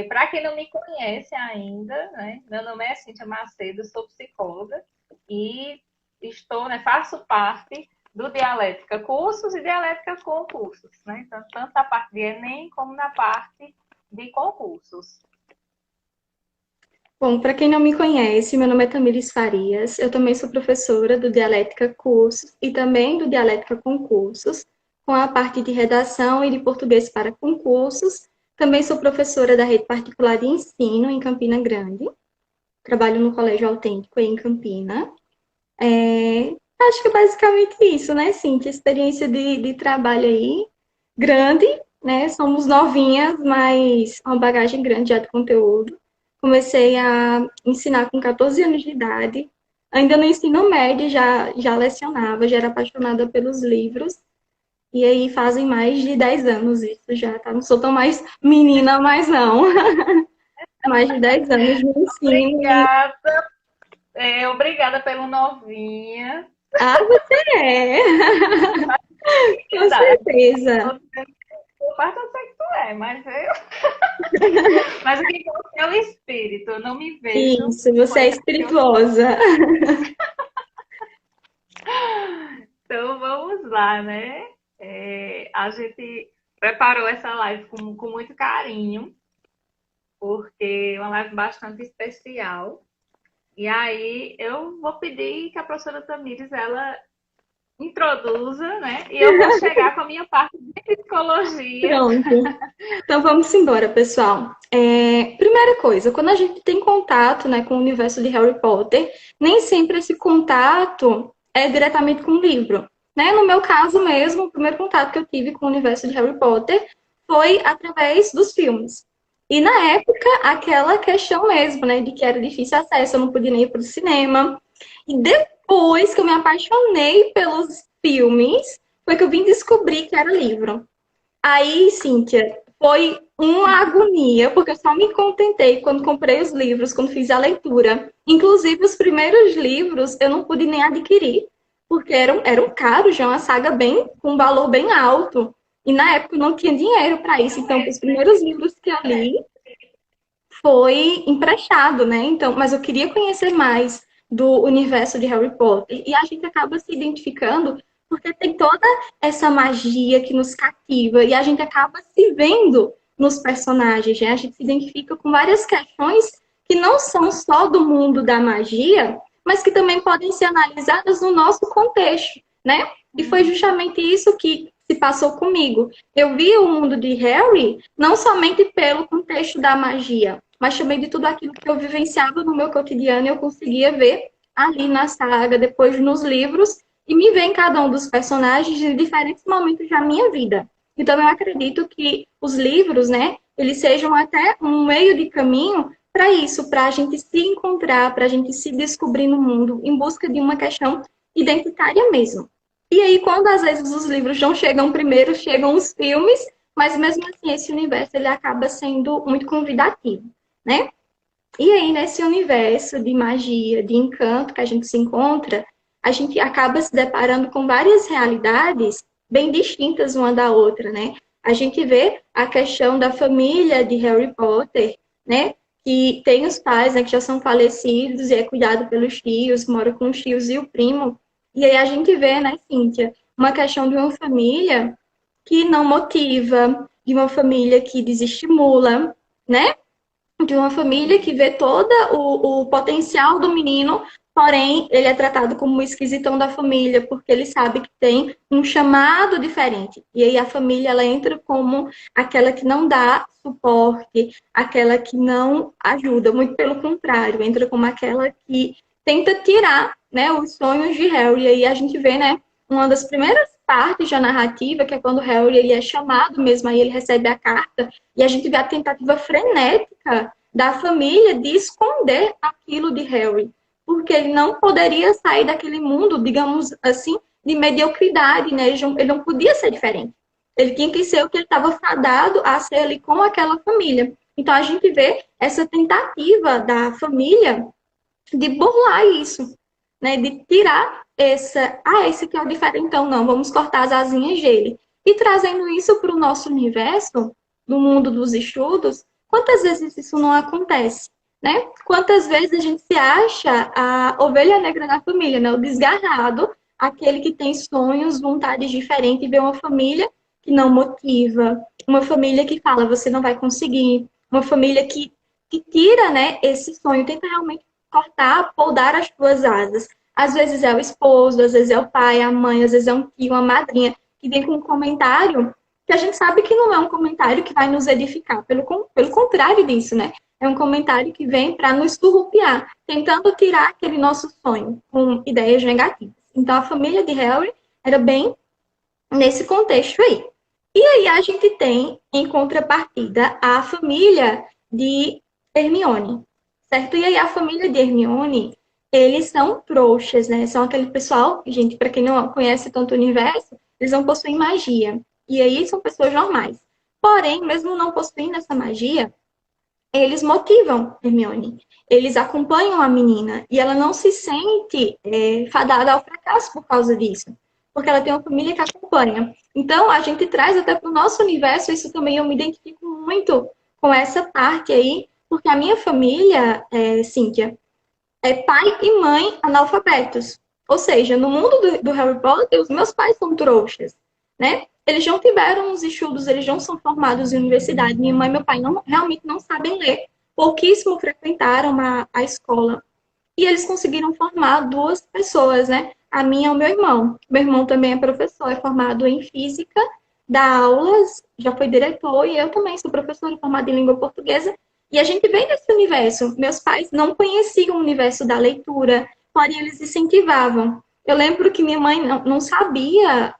Para quem não me conhece ainda, né, meu nome é Cíntia Macedo, sou psicóloga e estou, né, faço parte do Dialética Cursos e Dialética Concursos, né? Então, tanto na parte de Enem como na parte de concursos. Bom, para quem não me conhece, meu nome é Tamires Farias. Eu também sou professora do Dialética Cursos e também do Dialética Concursos, com a parte de redação e de português para concursos. Também sou professora da rede particular de ensino em Campina Grande. Trabalho no Colégio Autêntico em Campina. Acho que é basicamente isso, né, Cintia? Experiência de trabalho aí, grande, né? Somos novinhas, mas uma bagagem grande já de conteúdo. Comecei a ensinar com 14 anos de idade. Ainda no ensino médio já lecionava, já era apaixonada pelos livros. E aí fazem mais de 10 anos isso já, tá? Não sou tão mais menina, mais não. Mais de 10 anos de ensino e... Obrigada, obrigada pelo novinha. Ah, você é! Com Idade. certeza. Eu faço, eu sei que tu é, mas mas o que importa é o espírito. Eu não me vejo Isso, você com é esse ansiosismo. espirituosa. Então vamos lá, né? A gente preparou essa live com muito carinho, porque é uma live bastante especial. E aí eu vou pedir que a professora Tamires ela introduza, né? E eu vou chegar com a minha parte de psicologia. Pronto. Então vamos embora, pessoal. Primeira coisa, quando a gente tem contato, né, com o universo de Harry Potter, nem sempre esse contato é diretamente com o livro. Né? No meu caso mesmo, o primeiro contato que eu tive com o universo de Harry Potter foi através dos filmes. E na época, aquela questão mesmo, né, de que era difícil acesso, eu não podia nem ir para o cinema. E depois que eu me apaixonei pelos filmes, foi que eu vim descobrir que era livro. Aí, Cíntia, foi uma agonia, porque eu só me contentei quando comprei os livros, quando fiz a leitura. Inclusive, os primeiros livros eu não pude nem adquirir, porque eram caros, já uma saga bem com um valor bem alto. E na época eu não tinha dinheiro para isso. Então, os primeiros livros que eu li foi emprestado, né? Então, mas eu queria conhecer mais do universo de Harry Potter. E a gente acaba se identificando porque tem toda essa magia que nos cativa e a gente acaba se vendo nos personagens, né? A gente se identifica com várias questões que não são só do mundo da magia, mas que também podem ser analisadas no nosso contexto, né? E foi justamente isso que se passou comigo. Eu vi o mundo de Harry não somente pelo contexto da magia, mas também de tudo aquilo que eu vivenciava no meu cotidiano e eu conseguia ver ali na saga, depois nos livros, e me ver em cada um dos personagens em diferentes momentos da minha vida. Então, eu acredito que os livros, né, eles sejam até um meio de caminho para isso, para a gente se encontrar, para a gente se descobrir no mundo, em busca de uma questão identitária mesmo. E aí, quando às vezes os livros não chegam primeiro, chegam os filmes, mas mesmo assim esse universo ele acaba sendo muito convidativo, né? E aí, nesse universo de magia, de encanto que a gente se encontra, a gente acaba se deparando com várias realidades bem distintas uma da outra, né? A gente vê a questão da família de Harry Potter, né? Que tem os pais, né, que já são falecidos e é cuidado pelos tios, mora com os tios e o primo. E aí a gente vê, né, Cíntia, uma questão de uma família que não motiva, de uma família que desestimula, né? De uma família que vê todo o potencial do menino, porém ele é tratado como o esquisitão da família, porque ele sabe que tem um chamado diferente. E aí a família ela entra como aquela que não dá suporte, aquela que não ajuda, muito pelo contrário, entra como aquela que tenta tirar, né, os sonhos de Harry. E aí a gente vê, né, uma das primeiras partes da narrativa, que é quando Harry ele é chamado mesmo, aí ele recebe a carta, e a gente vê a tentativa frenética da família de esconder aquilo de Harry, porque ele não poderia sair daquele mundo, digamos assim, de mediocridade, né? Ele não podia ser diferente. Ele tinha que ser o que ele estava fadado a ser ali com aquela família. Então a gente vê essa tentativa da família de burlar isso, né? De tirar esse que é o diferentão, não, vamos cortar as asinhas dele. E trazendo isso para o nosso universo, do mundo dos estudos, Quantas vezes isso não acontece, né? Quantas vezes a gente se acha a ovelha negra da família, né? O desgarrado, aquele que tem sonhos, vontades diferentes, e vê uma família que não motiva, uma família que fala, você não vai conseguir, uma família que tira, né, esse sonho, tenta realmente cortar, podar as tuas asas. Às vezes é o esposo, às vezes é o pai, a mãe, às vezes é um tio, uma madrinha, que vem com um comentário que a gente sabe que não é um comentário que vai nos edificar, pelo contrário disso, né? É um comentário que vem para nos surrupiar, tentando tirar aquele nosso sonho com ideias negativas. Então, a família de Harry era bem nesse contexto aí. E aí a gente tem, em contrapartida, a família de Hermione, certo? E aí a família de Hermione, eles são trouxas, né? São aquele pessoal, gente, para quem não conhece tanto o universo, eles não possuem magia. E aí são pessoas normais. Porém, mesmo não possuindo essa magia, eles motivam Hermione. Eles acompanham a menina e ela não se sente fadada ao fracasso por causa disso, porque ela tem uma família que acompanha. Então, a gente traz até para o nosso universo, isso também eu me identifico muito com essa parte aí, porque a minha família, Cíntia, é pai e mãe analfabetos. Ou seja, no mundo do Harry Potter, os meus pais são trouxas, né? Eles não tiveram os estudos, eles não são formados em universidade. Minha mãe e meu pai realmente não sabem ler. Pouquíssimo frequentaram a escola. E eles conseguiram formar duas pessoas, né? A minha e o meu irmão. Meu irmão também é professor, é formado em física, dá aulas, já foi diretor, e eu também sou professora formada em língua portuguesa. E a gente vem desse universo. Meus pais não conheciam o universo da leitura, porém eles incentivavam. Eu lembro que minha mãe não sabia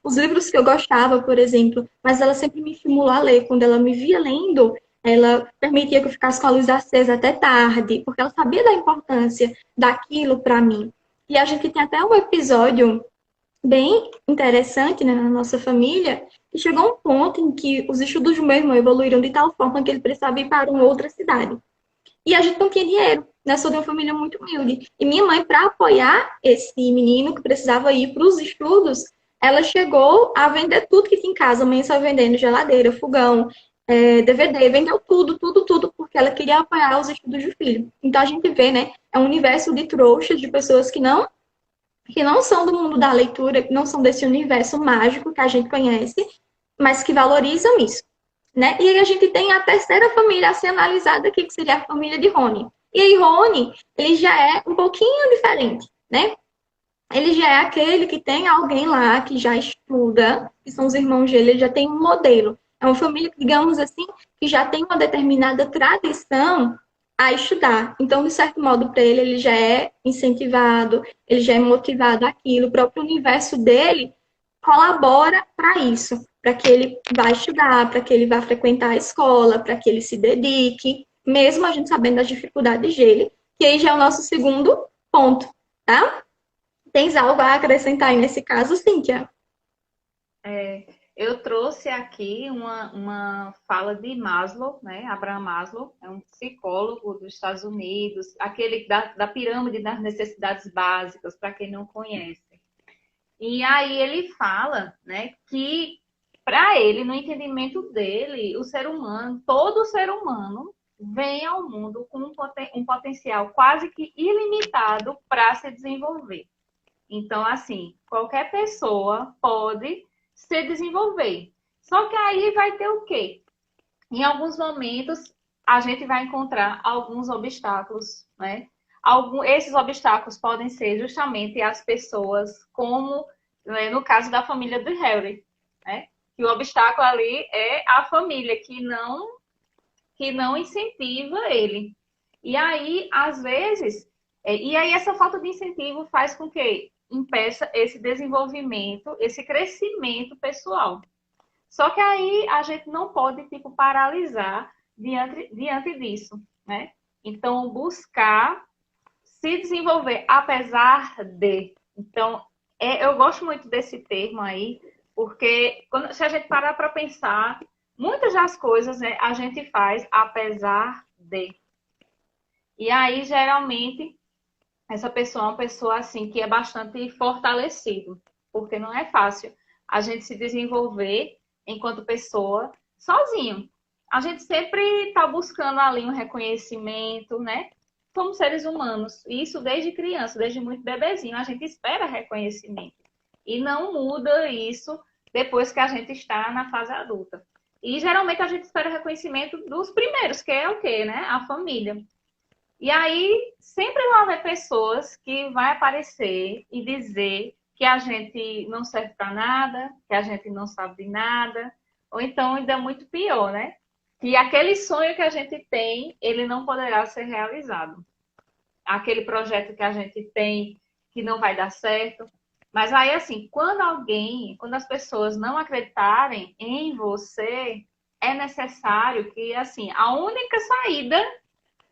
os livros que eu gostava, por exemplo, mas ela sempre me estimulou a ler. Quando ela me via lendo, ela permitia que eu ficasse com a luz acesa até tarde, porque ela sabia da importância daquilo para mim. E a gente tem até um episódio bem interessante, né, na nossa família, que chegou um ponto em que os estudos do meu irmão evoluíram de tal forma que ele precisava ir para uma outra cidade. E a gente não tinha dinheiro, né? Sou de uma família muito humilde. E minha mãe, para apoiar esse menino que precisava ir para os estudos, ela chegou a vender tudo que tinha em casa. A mãe estava vendendo geladeira, fogão, DVD, vendeu tudo, tudo, tudo, porque ela queria apoiar os estudos do filho. Então a gente vê, né? É um universo de trouxas, de pessoas que não são do mundo da leitura, que não são desse universo mágico que a gente conhece, mas que valorizam isso, né? E aí a gente tem a terceira família a ser analisada aqui, que seria a família de Rony. E aí Rony, ele já é um pouquinho diferente, né? Ele já é aquele que tem alguém lá que já estuda, que são os irmãos dele, ele já tem um modelo. É uma família, digamos assim, que já tem uma determinada tradição a estudar. Então, de certo modo, para ele, ele já é incentivado, ele já é motivado àquilo. O próprio universo dele colabora para isso, para que ele vá estudar, para que ele vá frequentar a escola, para que ele se dedique, mesmo a gente sabendo das dificuldades dele, que aí já é o nosso segundo ponto, tá? Tens algo a acrescentar aí nesse caso, Cíntia? É, eu trouxe aqui uma fala de Maslow, né? Abraham Maslow, é um psicólogo dos Estados Unidos, aquele da pirâmide das necessidades básicas, para quem não conhece. E aí ele fala, né, que para ele, no entendimento dele, o ser humano, todo ser humano, vem ao mundo com um potencial quase que ilimitado para se desenvolver. Então, assim, qualquer pessoa pode se desenvolver. Só que aí vai ter o quê? Em alguns momentos, a gente vai encontrar alguns obstáculos, né? Esses obstáculos podem ser justamente as pessoas, como né, no caso da família do Harry, né? Que o obstáculo ali é a família que não incentiva ele. E aí, às vezes, e aí essa falta de incentivo faz com que impeça esse desenvolvimento, esse crescimento pessoal. Só que aí a gente não pode, tipo, paralisar diante disso, né? Então, buscar se desenvolver apesar de. Então, eu gosto muito desse termo aí, porque se a gente parar para pensar, muitas das coisas, né, a gente faz apesar de. E aí, geralmente, essa pessoa é uma pessoa assim que é bastante fortalecido, porque não é fácil a gente se desenvolver enquanto pessoa sozinho. a gente sempre está buscando ali um reconhecimento, né? Somos seres humanos, e isso desde criança, desde muito bebezinho, a gente espera reconhecimento. E não muda isso depois que a gente está na fase adulta. E geralmente a gente espera reconhecimento dos primeiros, que é o quê, né? A família. E aí sempre vão haver pessoas que vai aparecer e dizer que a gente não serve para nada, que a gente não sabe de nada, ou então ainda muito pior, né? Que aquele sonho que a gente tem, ele não poderá ser realizado. Aquele projeto que a gente tem que não vai dar certo. Mas aí, assim, quando as pessoas não acreditarem em você, é necessário que, assim, a única saída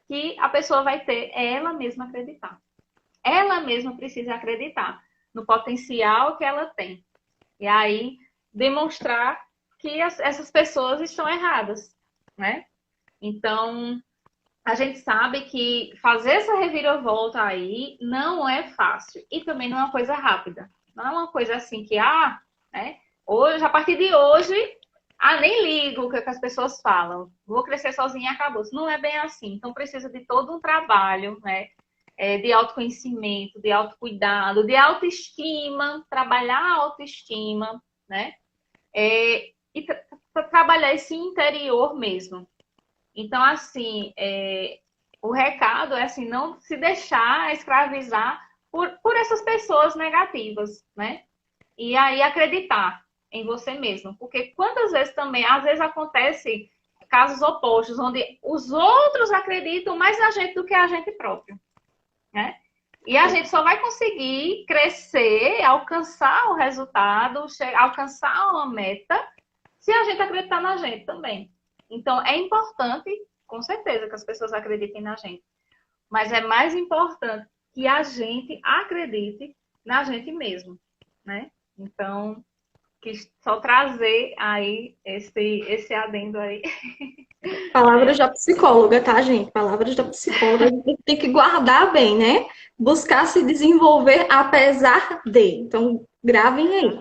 que a pessoa vai ter é ela mesma acreditar. Ela mesma precisa acreditar no potencial que ela tem. E aí, demonstrar que essas pessoas estão erradas, né? Então, a gente sabe que fazer essa reviravolta aí não é fácil. E também não é uma coisa rápida. Não é uma coisa assim que, né? Hoje, a partir de hoje, nem ligo o que as pessoas falam. Vou crescer sozinha e acabou. Não é bem assim. Então, precisa de todo um trabalho, né? De autoconhecimento, de autocuidado, de autoestima, trabalhar a autoestima, né? E trabalhar esse interior mesmo. Então, assim, o recado é assim, não se deixar escravizar por essas pessoas negativas, né? E aí acreditar em você mesmo. Porque quantas vezes também, às vezes acontece casos opostos, onde os outros acreditam mais na gente do que a gente próprio, né? E a gente só vai conseguir crescer, alcançar o resultado, alcançar uma meta, se a gente acreditar na gente também. Então, é importante, com certeza, que as pessoas acreditem na gente. Mas é mais importante que a gente acredite na gente mesmo, né? Então, quis só trazer aí esse adendo aí. Palavras da psicóloga, tá, gente? Palavras da psicóloga. A gente tem que guardar bem, né? Buscar se desenvolver apesar de. Então, gravem aí.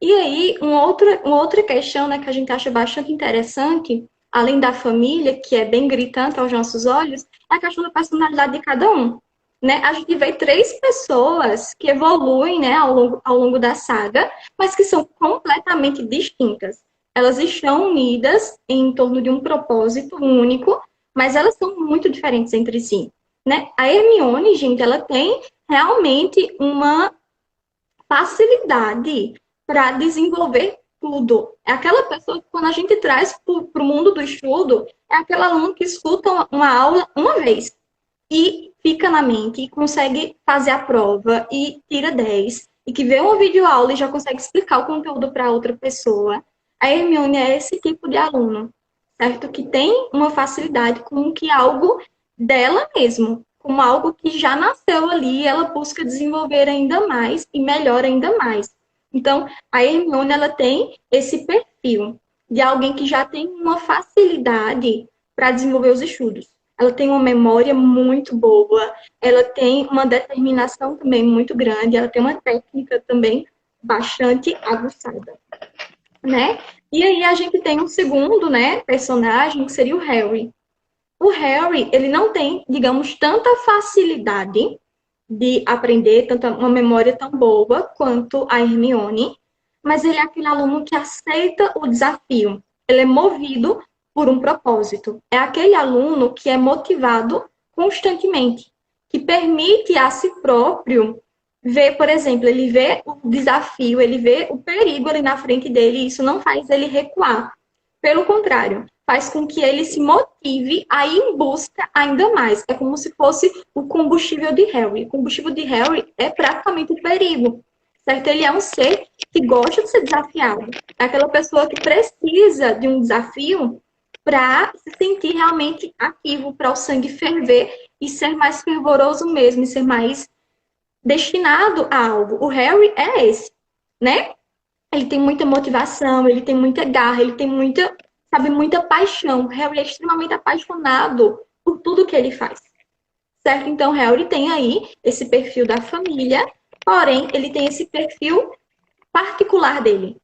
E aí, uma outra questão, né, que a gente acha bastante interessante, além da família, que é bem gritante aos nossos olhos, é a questão da personalidade de cada um. Né? A gente vê três pessoas que evoluem, né, ao longo da saga, mas que são completamente distintas. Elas estão unidas em torno de um propósito único, mas elas são muito diferentes entre si. Né? A Hermione, gente, ela tem realmente uma facilidade para desenvolver tudo. É aquela pessoa que, quando a gente traz para o mundo do estudo, é aquele aluno que escuta uma aula uma vez e fica na mente e consegue fazer a prova e tira 10, e que vê uma videoaula e já consegue explicar o conteúdo para outra pessoa. A Hermione é esse tipo de aluno, certo? Que tem uma facilidade com que algo dela mesmo, como algo que já nasceu ali, ela busca desenvolver ainda mais e melhor ainda mais. Então, a Hermione, ela tem esse perfil de alguém que já tem uma facilidade para desenvolver os estudos. Ela tem uma memória muito boa, ela tem uma determinação também muito grande, ela tem uma técnica também bastante aguçada, né? E aí a gente tem um segundo, né, personagem, que seria o Harry. O Harry, ele não tem, digamos, tanta facilidade de aprender, tanta uma memória tão boa quanto a Hermione, mas ele é aquele aluno que aceita o desafio. Ele é movido por um propósito. É aquele aluno que é motivado constantemente, que permite a si próprio ver, por exemplo, ele vê o desafio, ele vê o perigo ali na frente dele, e isso não faz ele recuar. Pelo contrário, faz com que ele se motive a ir em busca ainda mais. É como se fosse o combustível de Harry. O combustível de Harry é praticamente o perigo, certo? Ele é um ser que gosta de ser desafiado. É aquela pessoa que precisa de um desafio para se sentir realmente ativo, para o sangue ferver e ser mais fervoroso mesmo, e ser mais destinado a algo. O Harry é esse, né? Ele tem muita motivação, ele tem muita garra, ele tem muita, sabe, muita paixão. O Harry é extremamente apaixonado por tudo que ele faz, certo? Então, o Harry tem aí esse perfil da família, porém, ele tem esse perfil particular dele,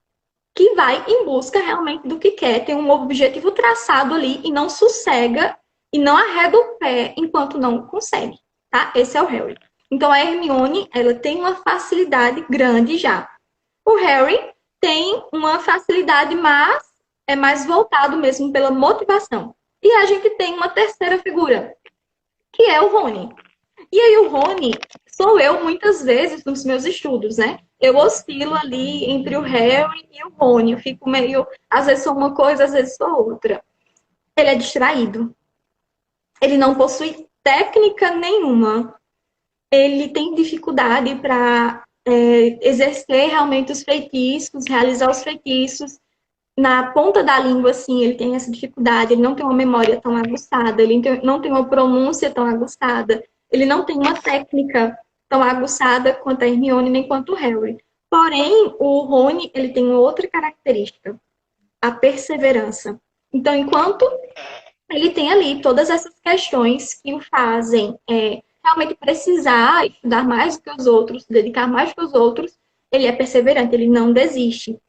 que vai em busca realmente do que quer, tem um objetivo traçado ali e não sossega e não arreda o pé enquanto não consegue, tá? Esse é o Harry. Então a Hermione, ela tem uma facilidade grande já. O Harry tem uma facilidade, mas é mais voltado mesmo pela motivação. E a gente tem uma terceira figura, que é o Rony. E aí o Rony sou eu muitas vezes nos meus estudos, né? Eu oscilo ali entre o Harry e o Rony. Eu fico meio, às vezes sou uma coisa, às vezes sou outra. Ele é distraído. Ele não possui técnica nenhuma. Ele tem dificuldade para exercer realmente os feitiços, realizar os feitiços. Na ponta da língua, assim, ele tem essa dificuldade. Ele não tem uma memória tão aguçada. Ele não tem uma pronúncia tão aguçada. Ele não tem uma técnica tão aguçada quanto a Hermione, nem quanto o Harry. Porém, o Rony, ele tem outra característica, a perseverança. Então, enquanto ele tem ali todas essas questões que o fazem realmente precisar estudar mais do que os outros, dedicar mais do que os outros, ele é perseverante, ele não desiste.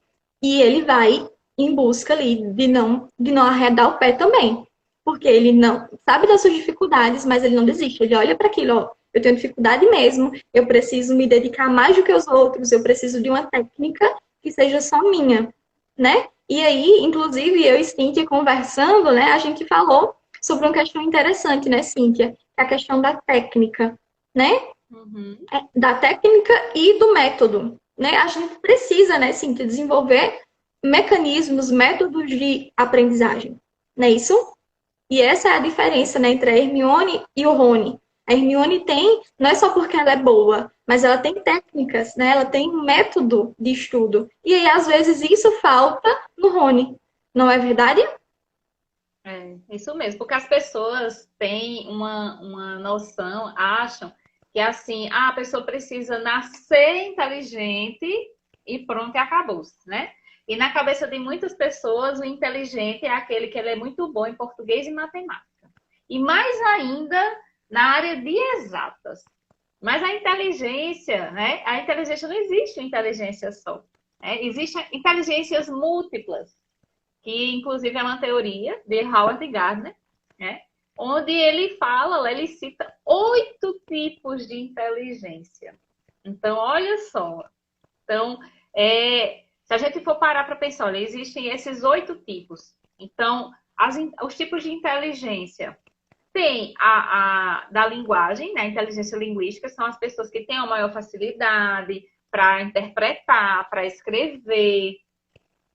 E ele vai em busca ali de não arredar o pé também. Porque ele não sabe das suas dificuldades, mas ele não desiste. Ele olha para aquilo, ó, eu tenho dificuldade mesmo, eu preciso me dedicar mais do que os outros, eu preciso de uma técnica que seja só minha, né? E aí, inclusive, eu e Cíntia conversando, né, a gente falou sobre uma questão interessante, né, Cíntia? Que é a questão da técnica, né? Uhum. Da técnica e do método, né? A gente precisa, né, Cíntia, desenvolver mecanismos, métodos de aprendizagem, não é isso? E essa é a diferença, né, entre a Hermione e o Rony. A Hermione tem, não é só porque ela é boa, mas ela tem técnicas, né? Ela tem um método de estudo. E aí, às vezes, isso falta no Rony. Não é verdade? É, isso mesmo, porque as pessoas têm uma noção, acham que assim, a pessoa precisa nascer inteligente e pronto, e acabou-se, né? E na cabeça de muitas pessoas, o inteligente é aquele que ele é muito bom em português e matemática. E mais ainda na área de exatas. Mas a inteligência, né? A inteligência não existe uma inteligência só. Né? Existem inteligências múltiplas, que inclusive é uma teoria de Howard Gardner, né? Onde ele fala, ele cita 8 tipos de inteligência. Então, olha só. Então, se a gente for parar para pensar, olha, existem esses 8 tipos. Então, os tipos de inteligência. Tem da linguagem, né? A inteligência linguística, são as pessoas que têm a maior facilidade para interpretar, para escrever.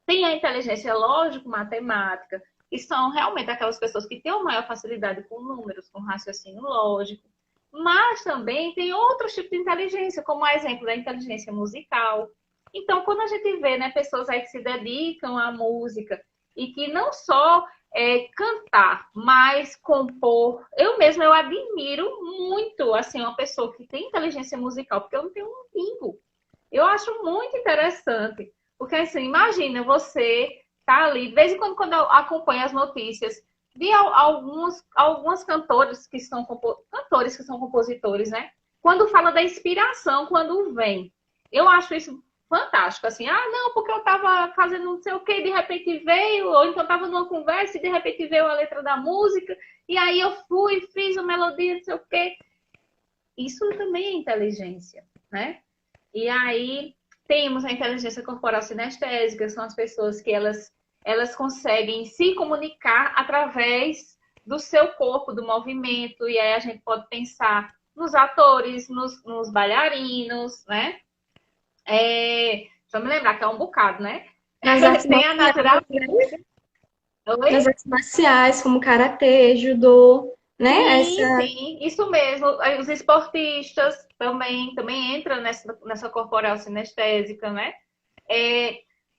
Tem a inteligência lógico-matemática, que são realmente aquelas pessoas que têm uma maior facilidade com números, com raciocínio lógico. Mas também tem outros tipos de inteligência, como o exemplo da inteligência musical. Então, quando a gente vê, né, pessoas aí que se dedicam à música e que não só cantar, mas compor, eu admiro muito assim uma pessoa que tem inteligência musical, porque eu não tenho um pingo. Eu acho muito interessante, porque assim, imagina você tá ali, de vez em quando eu acompanho as notícias, vi alguns cantores que são compositores, né? Quando fala da inspiração, quando vem. Eu acho isso fantástico, assim, não, porque eu tava fazendo não sei o que, de repente veio, ou então tava numa conversa e de repente veio a letra da música, e aí eu fui, fiz a melodia, não sei o que. Isso também é inteligência, né? E aí temos a inteligência corporal sinestésica, são as pessoas que elas conseguem se comunicar através do seu corpo, do movimento, e aí a gente pode pensar nos atores, nos bailarinos, né? Só me lembrar que é um bocado, né? Nas artes Tem a natural. nas artes marciais, como karatê, judô, né? Sim, isso mesmo. Os esportistas também entram nessa corporal sinestésica, né?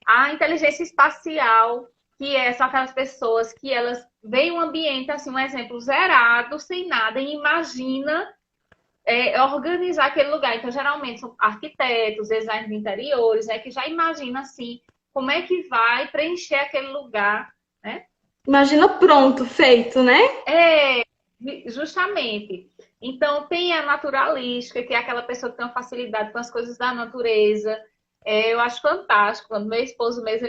A inteligência espacial, que são aquelas pessoas que elas veem um ambiente, assim, um exemplo, zerado, sem nada, e imagina organizar aquele lugar. Então, geralmente, são arquitetos, designers de interiores, né? Que já imagina, assim, como é que vai preencher aquele lugar, né? Imagina pronto, feito, né? Justamente. Então, tem a naturalística, que é aquela pessoa que tem uma facilidade com as coisas da natureza. eu acho fantástico. Quando meu esposo mesmo,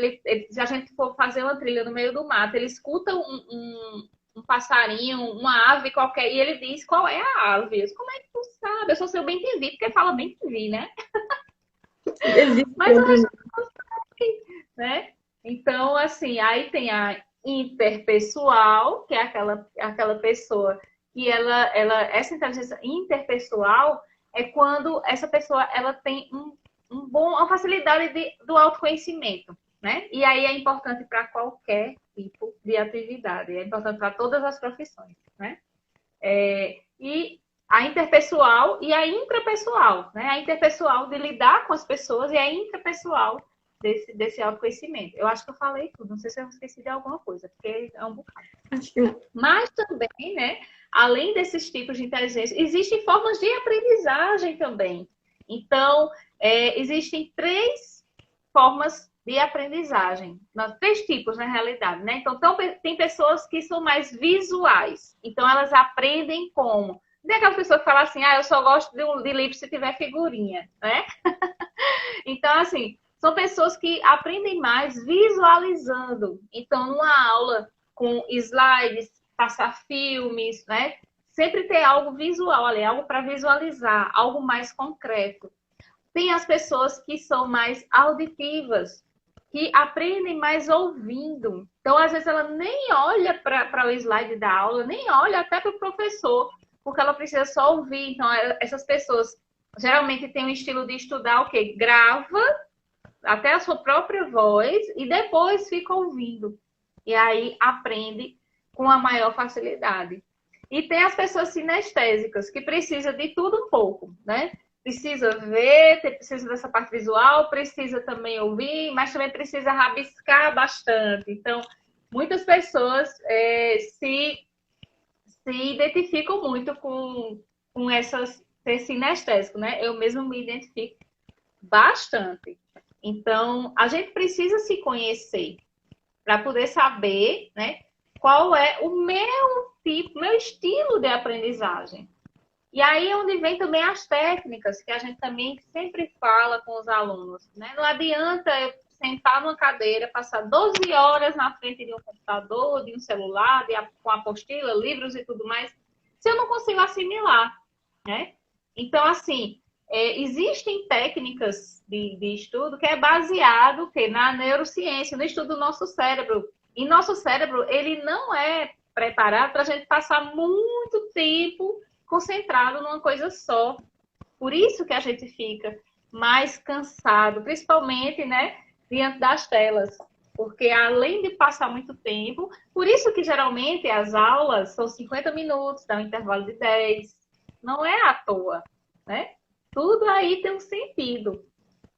se a gente for fazer uma trilha no meio do mato, ele escuta um passarinho, uma ave qualquer, e ele diz qual é a ave. Eu disse, como é que tu sabe? Eu sou seu bem que vi, porque fala bem que vi, né? Existe Mas eu sempre. acho que, né? Então, assim, aí tem a interpessoal, que é aquela pessoa que essa inteligência interpessoal é quando essa pessoa ela tem uma facilidade do autoconhecimento, né? E aí é importante para qualquer tipo de atividade, é importante para todas as profissões, né? E a interpessoal e a intrapessoal, né? A interpessoal de lidar com as pessoas e a intrapessoal desse autoconhecimento. Eu acho que eu falei tudo, não sei se eu esqueci de alguma coisa, porque é um bocado. Acho que não. Mas também, né, além desses tipos de inteligência, existem formas de aprendizagem também. Então, existem 3 formas de aprendizagem. Três tipos, na realidade, né? Então, tem pessoas que são mais visuais. Então, elas aprendem como? Tem aquela pessoa que fala assim, eu só gosto de livro se tiver figurinha, né? Então, assim, são pessoas que aprendem mais visualizando. Então, numa aula com slides, passar filmes, né? Sempre ter algo visual ali, algo para visualizar, algo mais concreto. Tem as pessoas que são mais auditivas, que aprendem mais ouvindo. Então, às vezes, ela nem olha para o slide da aula, nem olha até para o professor, porque ela precisa só ouvir. Então, essas pessoas geralmente têm um estilo de estudar o quê? Grava até a sua própria voz e depois fica ouvindo. E aí aprende com a maior facilidade. E tem as pessoas sinestésicas, que precisam de tudo um pouco, né? Precisa ver, precisa dessa parte visual, precisa também ouvir, mas também precisa rabiscar bastante. Então, muitas pessoas se identificam muito com ser sinestésico, né? Eu mesmo me identifico bastante. Então, a gente precisa se conhecer para poder saber, né, qual é o meu tipo, meu estilo de aprendizagem. E aí é onde vem também as técnicas, que a gente também sempre fala com os alunos, né? Não adianta eu sentar numa cadeira, passar 12 horas na frente de um computador, de um celular, com apostila, livros e tudo mais, se eu não consigo assimilar, né? Então, assim, existem técnicas de estudo que é baseado na neurociência, no estudo do nosso cérebro. E nosso cérebro, ele não é preparado para a gente passar muito tempo concentrado numa coisa só. Por isso que a gente fica mais cansado, principalmente, né, diante das telas. Porque além de passar muito tempo, por isso que geralmente as aulas são 50 minutos, dá um intervalo de 10. Não é à toa, né? Tudo aí tem um sentido.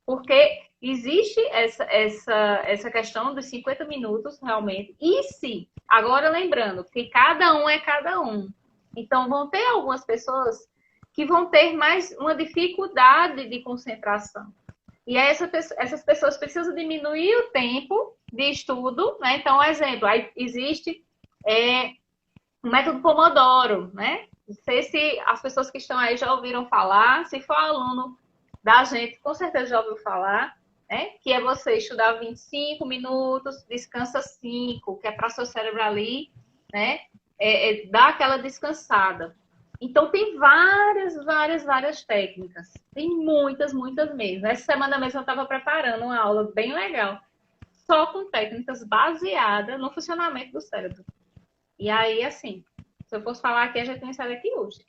Porque existe essa questão dos 50 minutos, realmente. E se, agora lembrando, que cada um é cada um. Então, vão ter algumas pessoas que vão ter mais uma dificuldade de concentração. E aí essas pessoas precisam diminuir o tempo de estudo, né? Então, um exemplo, aí existe o método Pomodoro, né? Não sei se as pessoas que estão aí já ouviram falar, se for aluno da gente, com certeza já ouviu falar, né? Que é você estudar 25 minutos, descansa 5, que é para seu cérebro ali, né? Dar aquela descansada. Então, tem várias técnicas. Tem muitas mesmo. Essa semana mesmo eu estava preparando uma aula bem legal, só com técnicas baseadas no funcionamento do cérebro. E aí, assim, se eu fosse falar aqui, a gente não sai daqui hoje.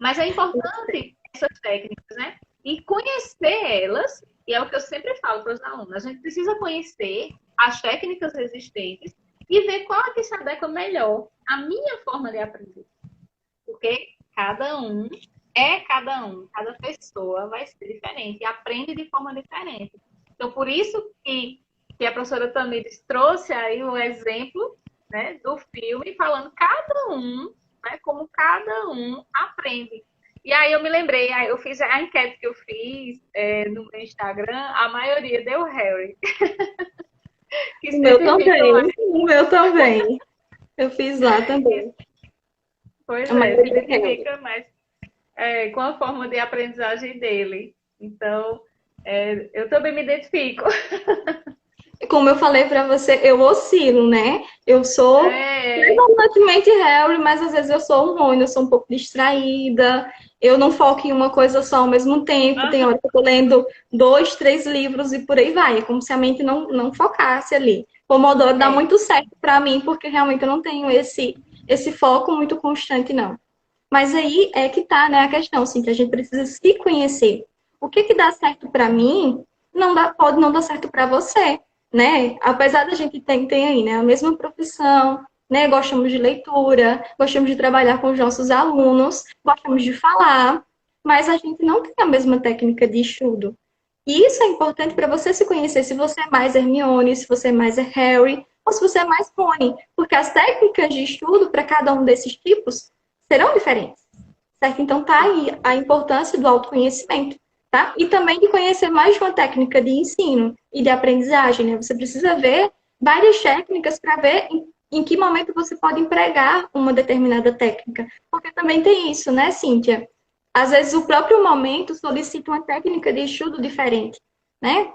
Mas é importante essas técnicas, né? E conhecer elas, e é o que eu sempre falo para os alunos, a gente precisa conhecer as técnicas existentes e ver qual é que se adequa melhor à minha forma de aprender. Porque cada um cada pessoa vai ser diferente e aprende de forma diferente. Então, por isso que a professora Tamires trouxe aí o exemplo, né, do filme, falando cada um, né, como cada um aprende. E aí eu me lembrei, eu fiz a enquete que eu fiz no meu Instagram, a maioria deu Harry. Que O meu sempre fica mais. também. O meu também. Eu fiz lá também. Pois A é, se maioria é. identifica mais com a forma de aprendizagem dele. Então, Eu também me identifico. Como eu falei pra você, eu oscilo, né? Eu sou É. predominantemente Harry, mas às vezes eu sou um Rony, eu sou um pouco distraída. Eu não foco em uma coisa só ao mesmo tempo. Tem hora que eu tô lendo dois, três livros e por aí vai. É como se a mente não focasse ali. Pomodoro dá É. muito certo pra mim, porque realmente eu não tenho esse foco muito constante, não. Mas aí é que tá, né, a questão, assim, que a gente precisa se conhecer. O que que dá certo pra mim, pode não dar certo pra você, né? Apesar da gente ter aí, né, a mesma profissão, né, gostamos de leitura, gostamos de trabalhar com os nossos alunos, gostamos de falar, mas a gente não tem a mesma técnica de estudo. E isso é importante para você se conhecer, se você é mais Hermione, se você é mais Harry, ou se você é mais Rony, porque as técnicas de estudo para cada um desses tipos serão diferentes, certo? Então tá aí a importância do autoconhecimento, tá? E também de conhecer mais de uma técnica de ensino e de aprendizagem, né? Você precisa ver várias técnicas para ver em que momento você pode empregar uma determinada técnica, porque também tem isso, né, Cíntia? Às vezes o próprio momento solicita uma técnica de estudo diferente, né?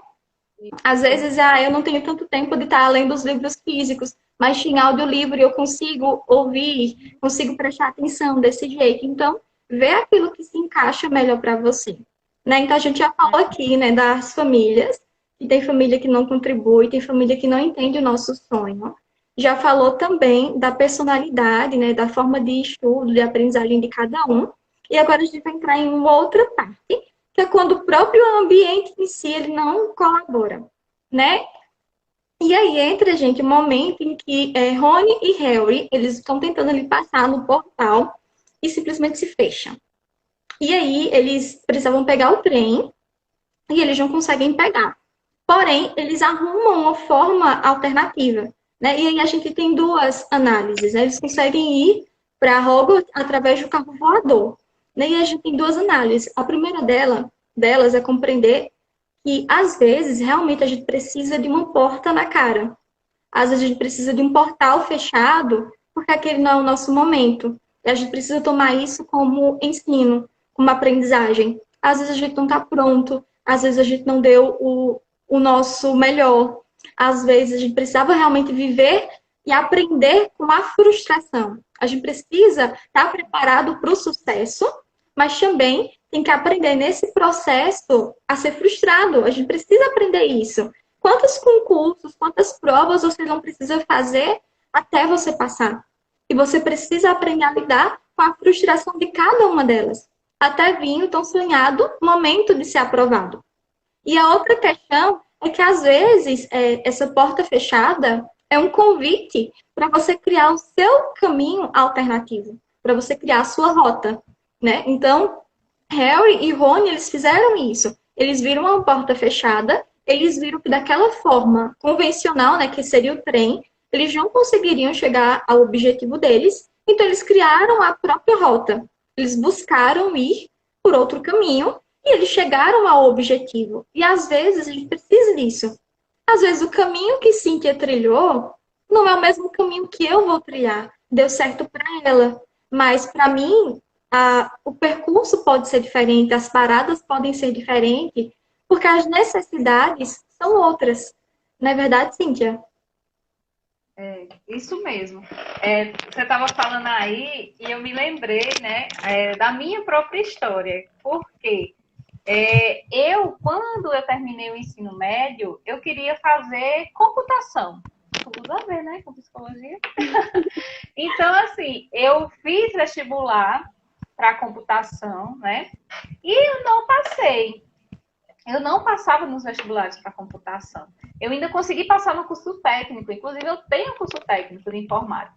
Às vezes, eu não tenho tanto tempo de estar lendo os livros físicos, mas em audiolivro eu consigo ouvir, consigo prestar atenção desse jeito. Então, vê aquilo que se encaixa melhor para você. Né? Então, a gente já falou aqui, né, das famílias, que tem família que não contribui, tem família que não entende o nosso sonho. Já falou também da personalidade, né, da forma de estudo, de aprendizagem de cada um. E agora a gente vai entrar em uma outra parte, que é quando o próprio ambiente em si ele não colabora, né? E aí entra, gente, o momento em que Rony e Harry, eles estão tentando ali passar no portal e simplesmente se fecham. E aí eles precisavam pegar o trem e eles não conseguem pegar. Porém, eles arrumam uma forma alternativa, né? E aí a gente tem duas análises, né? Eles conseguem ir para Hogwarts através do carro voador. Né? E a gente tem duas análises. A primeira delas é compreender que, às vezes, realmente a gente precisa de uma porta na cara. Às vezes a gente precisa de um portal fechado, porque aquele não é o nosso momento. E a gente precisa tomar isso como ensino, como aprendizagem. Às vezes a gente não está pronto, às vezes a gente não deu o nosso melhor. Às vezes a gente precisava realmente viver e aprender com a frustração. A gente precisa estar preparado para o sucesso, mas também tem que aprender nesse processo a ser frustrado. A gente precisa aprender isso. Quantos concursos, quantas provas você não precisa fazer até você passar? E você precisa aprender a lidar com a frustração de cada uma delas, até vir o tão sonhado momento de ser aprovado. E a outra questão é que, às vezes, essa porta fechada é um convite para você criar o seu caminho alternativo, para você criar a sua rota, né? Então, Harry e Rony, eles fizeram isso. Eles viram uma porta fechada, eles viram que daquela forma convencional, né, que seria o trem, eles não conseguiriam chegar ao objetivo deles, então eles criaram a própria rota. Eles buscaram ir por outro caminho e eles chegaram ao objetivo. E às vezes a gente precisa disso. Às vezes o caminho que Cynthia trilhou não é o mesmo caminho que eu vou trilhar. Deu certo para ela, mas para mim o percurso pode ser diferente, as paradas podem ser diferentes, porque as necessidades são outras. Não é verdade, Cíntia? Isso mesmo. Você estava falando aí e eu me lembrei, né, da minha própria história. Porque quando eu terminei o ensino médio, eu queria fazer computação. Tudo a ver, né, com psicologia. Então, assim, eu fiz vestibular para computação, né? E eu não passei. Eu não passava nos vestibulares para computação. Eu ainda consegui passar no curso técnico. Inclusive, eu tenho curso técnico de informática.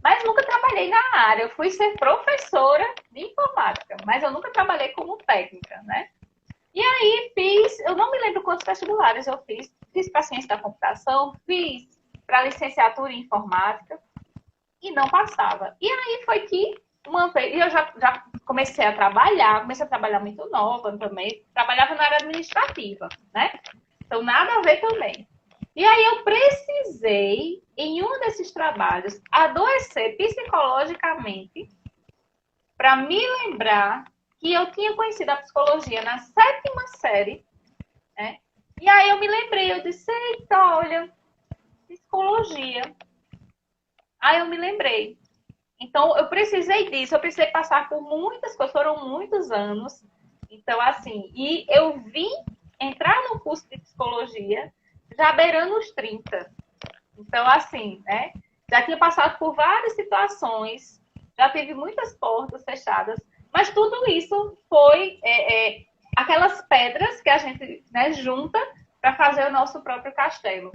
Mas nunca trabalhei na área. Eu fui ser professora de informática, mas eu nunca trabalhei como técnica, né? E aí eu não me lembro quantos vestibulares eu fiz. Fiz para ciência da computação, fiz para licenciatura em informática e não passava. E aí foi que uma vez, e eu já comecei a trabalhar muito nova também, trabalhava na área administrativa, né? Então, nada a ver também. E aí eu precisei, em um desses trabalhos, adoecer psicologicamente para me lembrar que eu tinha conhecido a psicologia na sétima série né? E aí eu me lembrei, eu disse, eita, olha, psicologia. Aí eu me lembrei. Então, eu precisei disso, eu precisei passar por muitas coisas, foram muitos anos. Então, assim, e eu vim entrar no curso de psicologia já beirando os 30. Então, assim, né? Já tinha passado por várias situações, já tive muitas portas fechadas, mas tudo isso foi aquelas pedras que a gente, né, junta para fazer o nosso próprio castelo.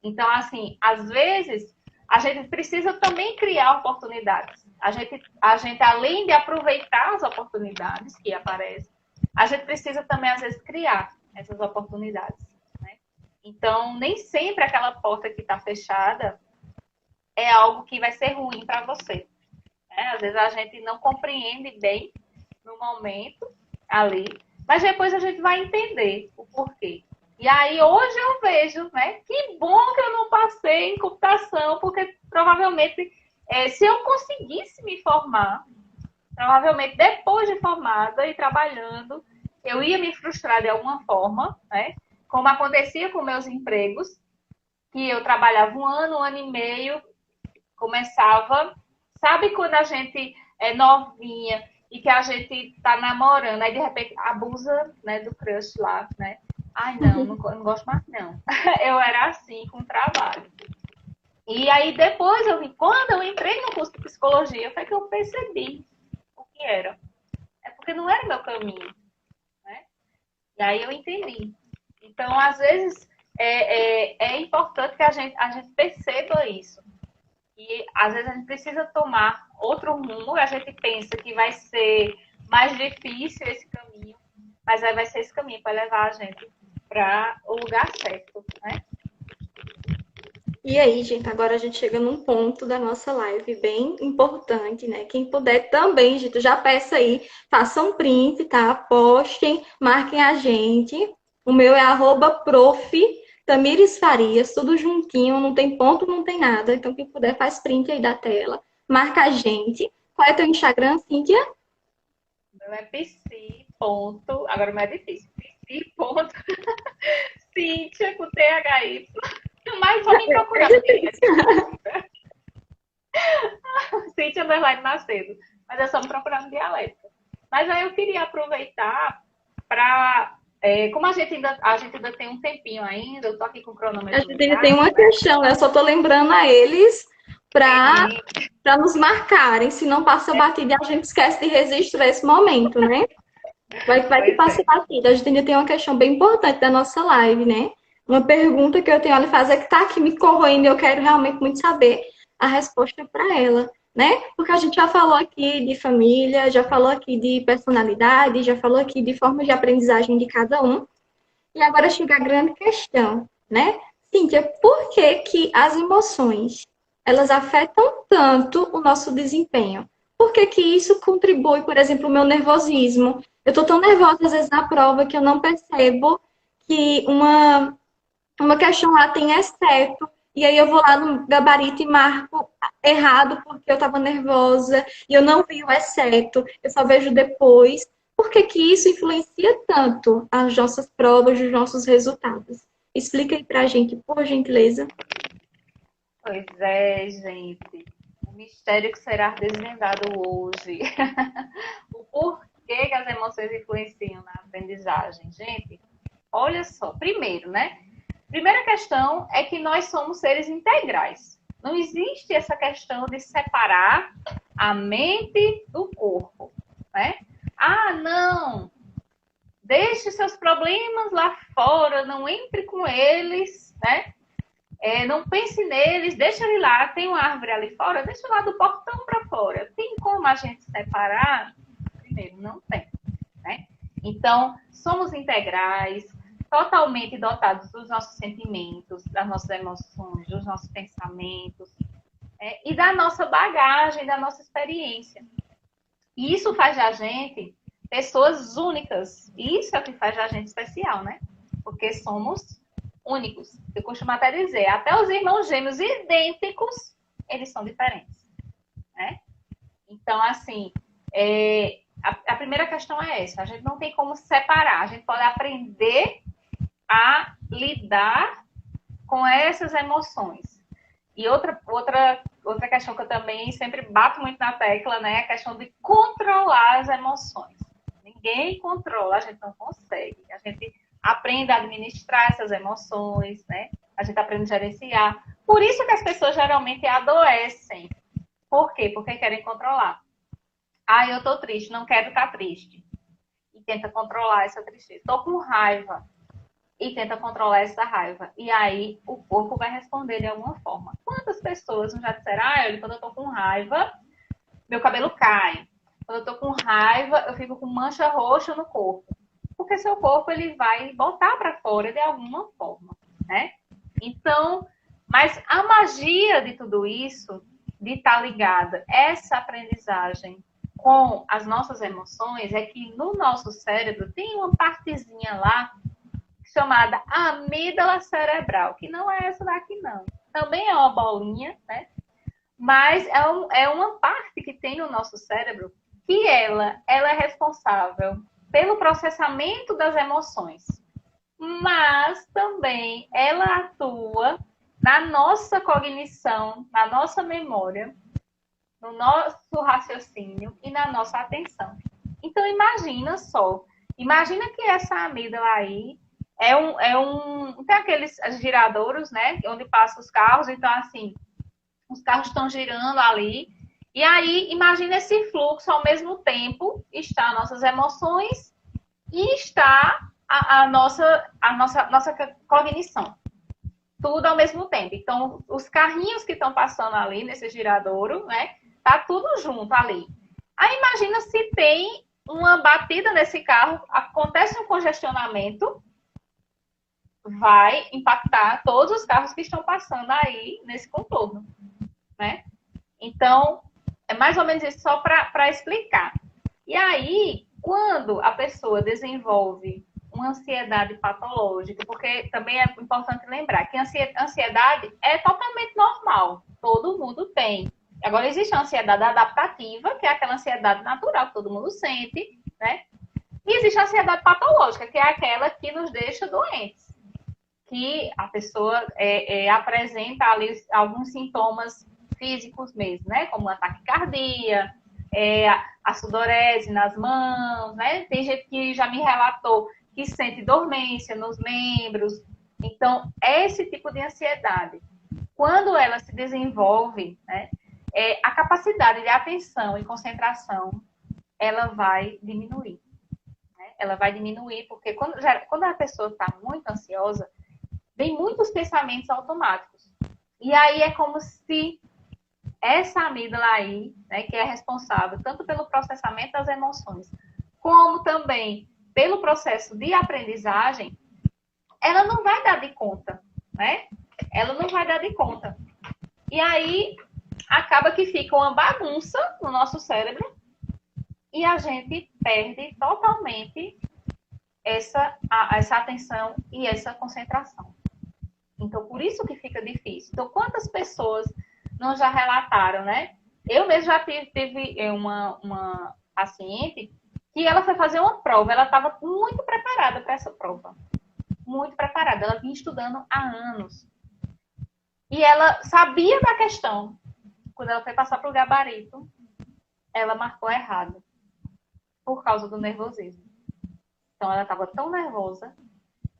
Então, assim, às vezes a gente precisa também criar oportunidades. A gente, além de aproveitar as oportunidades que aparecem, a gente precisa também, às vezes, criar essas oportunidades. Né? Então, nem sempre aquela porta que está fechada é algo que vai ser ruim para você. Né? Às vezes a gente não compreende bem no momento ali, mas depois a gente vai entender o porquê. E aí hoje eu vejo, né? Que bom que eu não passei em computação, porque provavelmente se eu conseguisse me formar, provavelmente depois de formada e trabalhando, eu ia me frustrar de alguma forma, né? Como acontecia com meus empregos, que eu trabalhava um ano e meio, começava, sabe quando a gente é novinha e que a gente tá namorando, aí de repente abusa, né, do crush lá, né? Ai, não gosto mais, não. Eu era assim com o trabalho. E aí depois eu vi, quando eu entrei no curso de psicologia, foi que eu percebi o que era. É porque não era o meu caminho, né? E aí eu entendi. Então, às vezes, é importante que a gente perceba isso. E às vezes a gente precisa tomar outro rumo, a gente pensa que vai ser mais difícil esse caminho, mas aí vai ser esse caminho para levar a gente para o lugar certo, né? E aí, gente, agora a gente chega num ponto da nossa live bem importante, né? Quem puder também, gente, já peça aí, façam um print, tá? Postem, marquem a gente. O meu é @prof. Tamires Farias, tudo juntinho, não tem ponto, não tem nada. Então, quem puder, faz print aí da tela, marca a gente. Qual é teu Instagram, Cíntia? Meu é psi, ponto, agora não é difícil, psi, ponto, Cíntia, com THY, mas só me procurar, porque Cíntia Underline Macedo, mas é só me procurar no dialética. Mas aí eu queria aproveitar para como a gente ainda tem um tempinho ainda, eu tô aqui com o A cronômetro gente ainda tem ligado, uma né? questão, né? Eu só tô lembrando a eles para Tem, nos marcarem, se não passa batida, a gente esquece de registrar esse momento, né? Vai que pois passa é. batida. A gente ainda tem uma questão bem importante da nossa live, né? Uma pergunta que eu tenho a lhe fazer que tá aqui me corroendo e eu quero realmente muito saber a resposta para ela, né? Porque a gente já falou aqui de família, já falou aqui de personalidade, já falou aqui de forma de aprendizagem de cada um. E agora chega a grande questão, né? Cíntia, por que que as emoções, elas afetam tanto o nosso desempenho? Por que que isso contribui, por exemplo, o meu nervosismo? Eu tô tão nervosa às vezes na prova que eu não percebo que uma questão lá tem exceto, e aí eu vou lá no gabarito e marco errado porque eu estava nervosa e eu não vi o exceto, eu só vejo depois. Por que que isso influencia tanto as nossas provas, os nossos resultados? Explica aí pra gente, por gentileza. Pois é, gente. O mistério que será desvendado hoje. O porquê que as emoções influenciam na aprendizagem. Gente, olha só. Primeiro, né? Primeira questão é que nós somos seres integrais. Não existe essa questão de separar a mente do corpo, né? Ah, não. Deixe seus problemas lá fora, não entre com eles, né? Não pense neles, deixa ele lá. Tem uma árvore ali fora, deixa lá do portão para fora. Tem como a gente separar? Primeiro, não tem. Né? Então, somos integrais, totalmente dotados dos nossos sentimentos, das nossas emoções, dos nossos pensamentos e da nossa bagagem, da nossa experiência. E isso faz da gente pessoas únicas. Isso é o que faz da gente especial, né? Porque somos únicos. Eu costumo até dizer, até os irmãos gêmeos idênticos, eles são diferentes. Né? Então, assim, a primeira questão é essa. A gente não tem como separar. A gente pode aprender a lidar com essas emoções. E outra questão que eu também sempre bato muito na tecla, né, é a questão de controlar as emoções. Ninguém controla, a gente não consegue. A gente aprende a administrar essas emoções, né? A gente aprende a gerenciar. Por isso que as pessoas geralmente adoecem. Por quê? Porque querem controlar. Ah, eu tô triste, não quero estar triste. E tenta controlar essa tristeza. Tô com raiva. E tenta controlar essa raiva. E aí o corpo vai responder de alguma forma. Quantas pessoas já disseram, quando eu tô com raiva, meu cabelo cai. Quando eu tô com raiva, eu fico com mancha roxa no corpo. Porque seu corpo ele vai botar para fora de alguma forma, né? Então, mas a magia de tudo isso, de estar ligada essa aprendizagem com as nossas emoções, é que no nosso cérebro tem uma partezinha lá chamada amígdala cerebral, que não é essa daqui não. Também é uma bolinha, né? Mas é uma parte que tem no nosso cérebro que ela é responsável pelo processamento das emoções. Mas também ela atua na nossa cognição, na nossa memória, no nosso raciocínio e na nossa atenção. Então imagina só, imagina que essa amígdala aí tem aqueles giradouros, né, onde passam os carros, então assim, os carros estão girando ali, e aí imagina esse fluxo ao mesmo tempo, está nossas emoções e está a nossa cognição. Tudo ao mesmo tempo. Então, os carrinhos que estão passando ali nesse giradouro, né, tá tudo junto ali. Aí imagina se tem uma batida nesse carro, acontece um congestionamento, vai impactar todos os carros que estão passando aí nesse contorno, né? Então, é mais ou menos isso só para explicar. E aí, quando a pessoa desenvolve uma ansiedade patológica, porque também é importante lembrar que a ansiedade é totalmente normal, todo mundo tem. Agora, existe a ansiedade adaptativa, que é aquela ansiedade natural que todo mundo sente, né? E existe a ansiedade patológica, que é aquela que nos deixa doentes, que a pessoa apresenta ali alguns sintomas físicos mesmo, né? Como a taquicardia, a sudorese nas mãos, né? Tem gente que já me relatou que sente dormência nos membros. Então, esse tipo de ansiedade, quando ela se desenvolve, né, a capacidade de atenção e concentração, ela vai diminuir. Né? Ela vai diminuir porque quando a pessoa está muito ansiosa, vem muitos pensamentos automáticos. E aí é como se essa amígdala aí, né, que é responsável tanto pelo processamento das emoções, como também pelo processo de aprendizagem, ela não vai dar de conta, né? Ela não vai dar de conta. E aí acaba que fica uma bagunça no nosso cérebro e a gente perde totalmente essa atenção e essa concentração. Então, por isso que fica difícil. Então, quantas pessoas não já relataram, né? Eu mesmo já tive uma paciente que ela foi fazer uma prova. Ela estava muito preparada para essa prova. Muito preparada. Ela vinha estudando há anos. E ela sabia da questão. Quando ela foi passar para o gabarito, ela marcou errado. Por causa do nervosismo. Então, ela estava tão nervosa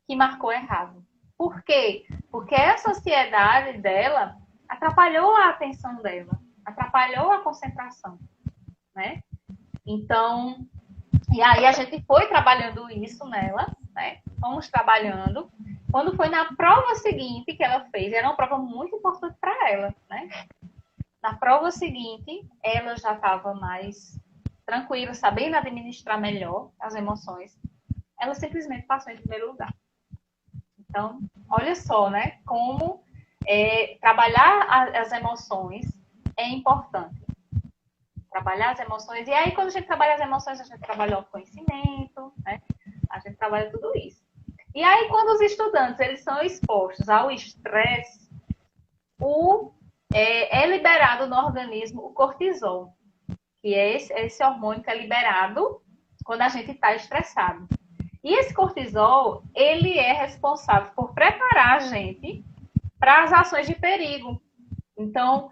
que marcou errado. Por quê? Porque essa ansiedade dela atrapalhou a atenção dela, atrapalhou a concentração, né? Então, e aí a gente foi trabalhando isso nela, né? Fomos trabalhando. Quando foi na prova seguinte que ela fez, era uma prova muito importante para ela, né? Na prova seguinte, ela já estava mais tranquila, sabendo administrar melhor as emoções. Ela simplesmente passou em primeiro lugar. Então, olha só, né? Como trabalhar as emoções é importante. Trabalhar as emoções. E aí, quando a gente trabalha as emoções, a gente trabalha o conhecimento, né? A gente trabalha tudo isso. E aí, quando os estudantes eles são expostos ao estresse, é liberado no organismo o cortisol, que é esse hormônio que é liberado quando a gente está estressado. E esse cortisol, ele é responsável por preparar a gente para as ações de perigo. Então,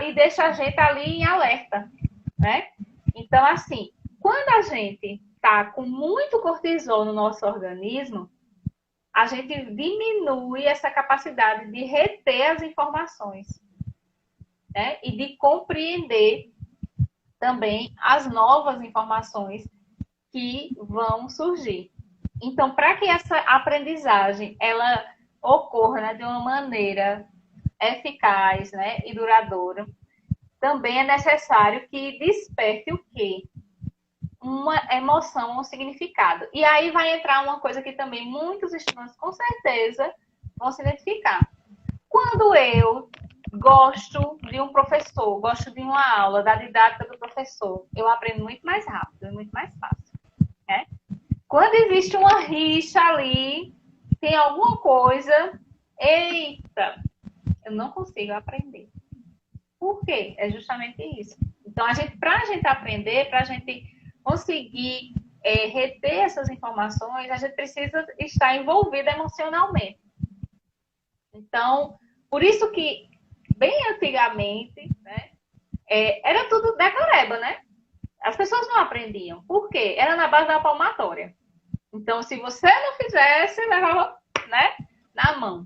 e deixa a gente ali em alerta, né? Então, assim, quando a gente está com muito cortisol no nosso organismo, a gente diminui essa capacidade de reter as informações, né? E de compreender também as novas informações que vão surgir. Então, para que essa aprendizagem ela ocorra, né, de uma maneira eficaz, né, e duradoura, também é necessário que desperte o quê? Uma emoção, um significado. E aí vai entrar uma coisa que também muitos estudantes, com certeza, vão se identificar. Quando eu gosto de um professor, gosto de uma aula, da didática do professor, eu aprendo muito mais rápido, muito mais fácil, né? Quando existe uma rixa ali, tem alguma coisa, eita, eu não consigo aprender. Por quê? É justamente isso. Então, para a gente aprender, para a gente conseguir reter essas informações, a gente precisa estar envolvido emocionalmente. Então, por isso que, bem antigamente, né, era tudo decoreba, né? As pessoas não aprendiam. Por quê? Era na base da palmatória. Então, se você não fizesse, levava, né, na mão.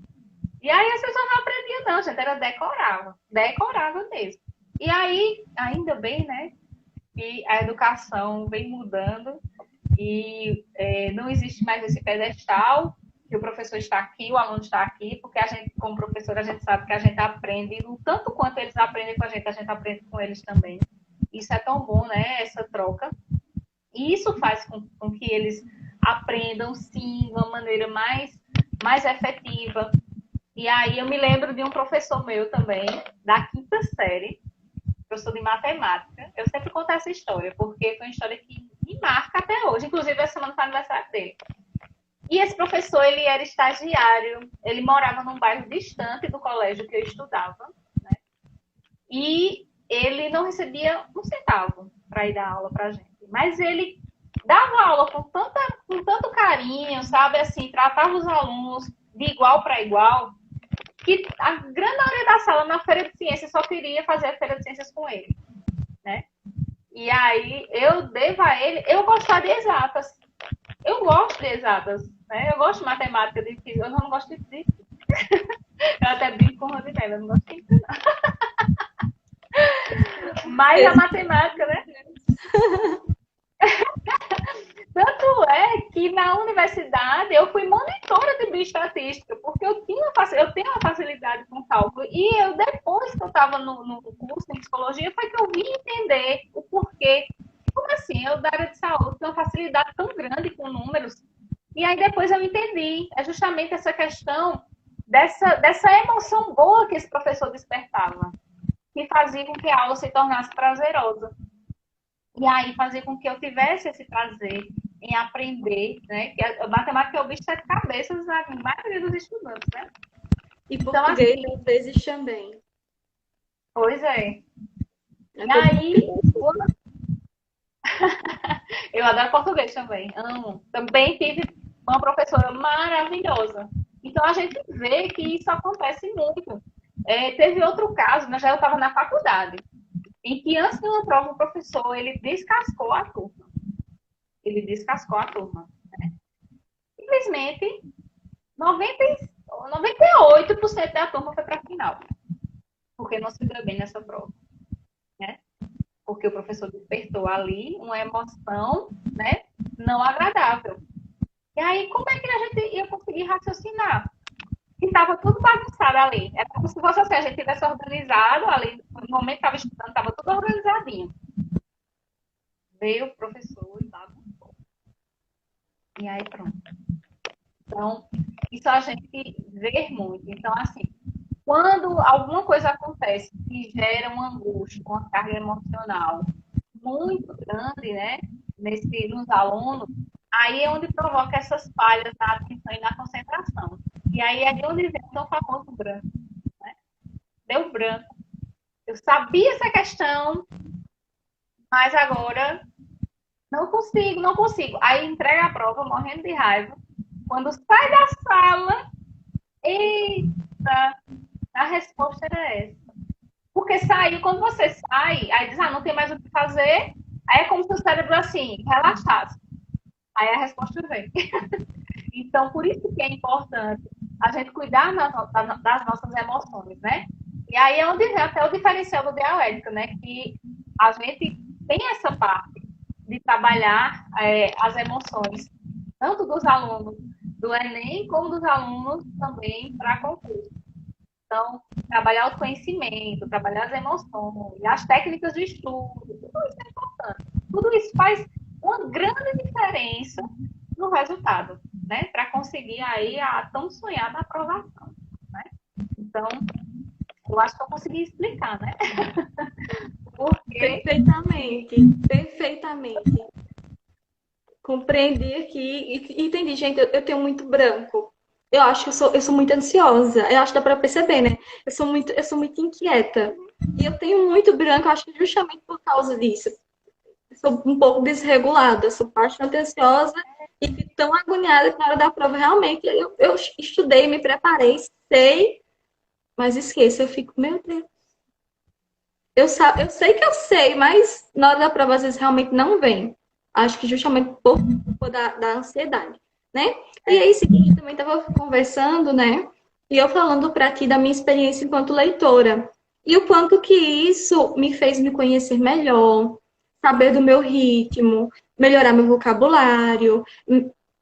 E aí as pessoas não aprendiam, não, gente. Era decorava mesmo. E aí, ainda bem, né, que a educação vem mudando e não existe mais esse pedestal que o professor está aqui, o aluno está aqui, porque a gente, como professor, a gente sabe que a gente aprende, no tanto quanto eles aprendem com a gente aprende com eles também. Isso é tão bom, né, essa troca. E isso faz com que eles aprendam, sim, de uma maneira mais efetiva. E aí eu me lembro de um professor meu também, da quinta série, professor de matemática. Eu sempre conto essa história, porque foi uma história que me marca até hoje. Inclusive, essa semana foi aniversário dele. E esse professor, ele era estagiário, ele morava num bairro distante do colégio que eu estudava, né? E ele não recebia um centavo para ir dar aula para a gente. Mas ele dava aula com tanto carinho, sabe? Assim, tratava os alunos de igual para igual, que a grande maioria da sala na feira de ciências só queria fazer a feira de ciências com ele, né? E aí eu devo a ele, eu gostava de exatas. Eu gosto de exatas, né? Eu gosto de matemática, de física, eu não gosto de física. Eu até brinco com o Rodinei, eu não gosto de física, não. Mas a matemática, né? Tanto é que na universidade eu fui monitora de bioestatística, porque eu tenho uma facilidade com cálculo. E eu, depois que eu estava no curso em psicologia, foi que eu vim entender o porquê. Como assim? Eu, da área de saúde, tenho uma facilidade tão grande com números. E aí depois eu entendi. É justamente essa questão dessa emoção boa que esse professor despertava, que fazia com que a aula se tornasse prazerosa. E aí fazer com que eu tivesse esse prazer em aprender, né? Que a matemática é o bicho de cabeças da maioria dos estudantes, né? E português, então, assim, às vezes também. Pois é. E aí, eu adoro português também, amo. Também tive uma professora maravilhosa. Então a gente vê que isso acontece muito. Teve outro caso, mas já eu estava na faculdade, em que antes de uma prova o professor ele descascou a turma. Né? Simplesmente 98% da turma foi para a final, porque não se deu bem nessa prova, né? Porque o professor despertou ali uma emoção, né, não agradável. E aí, como é que a gente ia conseguir raciocinar? Que estava tudo bagunçado ali. Era como se fosse assim, a gente tivesse organizado ali, no momento que estava estudando, estava tudo organizadinho. Veio o professor e bagunçou. E aí, pronto. Então, isso a gente vê muito. Então, assim, quando alguma coisa acontece que gera uma angústia, uma carga emocional muito grande, né, nos alunos, aí é onde provoca essas falhas na atenção e na concentração. E aí é de onde vem o tão famoso branco. Né? Deu branco. Eu sabia essa questão, mas agora Não consigo, não consigo. Aí entrega a prova morrendo de raiva. Quando sai da sala, eita, a resposta era essa. Porque saiu, quando você sai, aí diz, não tem mais o que fazer, aí é como se o cérebro, assim, relaxasse. Aí a resposta vem. Então, por isso que é importante a gente cuidar das nossas emoções, né? E aí é onde vem até o diferencial do dialético, né? Que a gente tem essa parte de trabalhar as emoções, tanto dos alunos do Enem, como dos alunos também para concurso. Então, trabalhar o conhecimento, trabalhar as emoções, as técnicas de estudo, tudo isso é importante. Tudo isso faz uma grande diferença no resultado, né? Para conseguir aí a tão sonhada aprovação, né? Então, eu acho que eu consegui explicar, né? Porque Perfeitamente, perfeitamente. Compreendi aqui e entendi, gente, eu tenho muito branco. Eu acho que eu sou muito ansiosa. Eu acho que dá para perceber, né? Eu sou muito inquieta. E eu tenho muito branco, eu acho que justamente por causa disso. Eu sou um pouco desregulada, eu sou bastante ansiosa e fico tão agoniada que na hora da prova, realmente, eu estudei, me preparei, sei, mas esqueço, eu fico, meu Deus. Eu sei que eu sei, mas na hora da prova, às vezes, realmente não vem. Acho que justamente por culpa da ansiedade, né? E aí, seguinte, também estava conversando, né? E eu falando para ti da minha experiência enquanto leitora. E o quanto que isso me fez me conhecer melhor, saber do meu ritmo, melhorar meu vocabulário,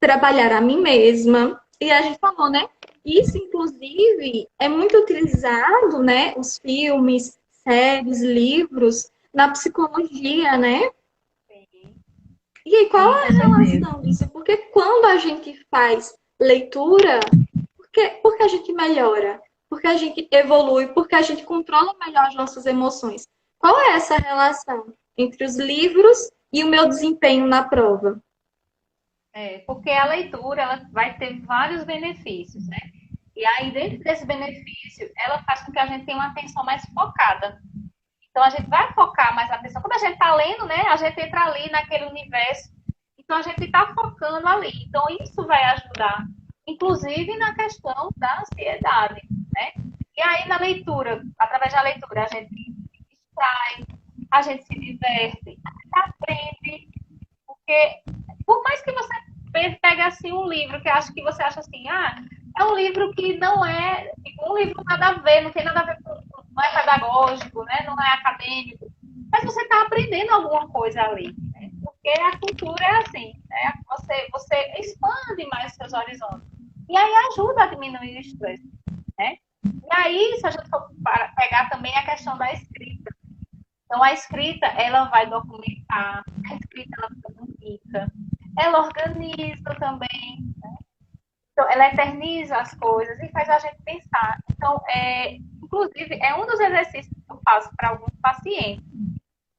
trabalhar a mim mesma. E a gente falou, né? Isso, inclusive, é muito utilizado, né? Os filmes, séries, livros, na psicologia, né? sim, E aí, qual sim, é com a certeza. relação disso? Porque quando a gente faz leitura, porque a gente melhora? Porque a gente evolui? Porque a gente controla melhor as nossas emoções? Qual é essa relação entre os livros e o meu desempenho na prova? Porque a leitura ela vai ter vários benefícios, né? E aí, dentro desse benefício, ela faz com que a gente tenha uma atenção mais focada. Então, a gente vai focar mais a atenção. Quando a gente está lendo, né? A gente entra ali naquele universo. Então, a gente está focando ali. Então, isso vai ajudar, inclusive na questão da ansiedade, né? E aí, na leitura, através da leitura, a gente se distrai, a gente se diverte, a gente aprende. Porque, por mais que você pegue assim um livro que acha que você acha assim, é um livro que não é um livro nada a ver, não tem nada a ver com, não é pedagógico, né? Não é acadêmico, mas você está aprendendo alguma coisa ali, né? Porque a cultura é assim, né? Você expande mais seus horizontes e aí ajuda a diminuir o estresse, né? E aí, se a gente for pegar também a questão da escrita, então, a escrita, ela vai documentar, a escrita, ela comunica, ela organiza também, então, ela eterniza as coisas e faz a gente pensar. Então, inclusive, é um dos exercícios que eu faço para alguns pacientes.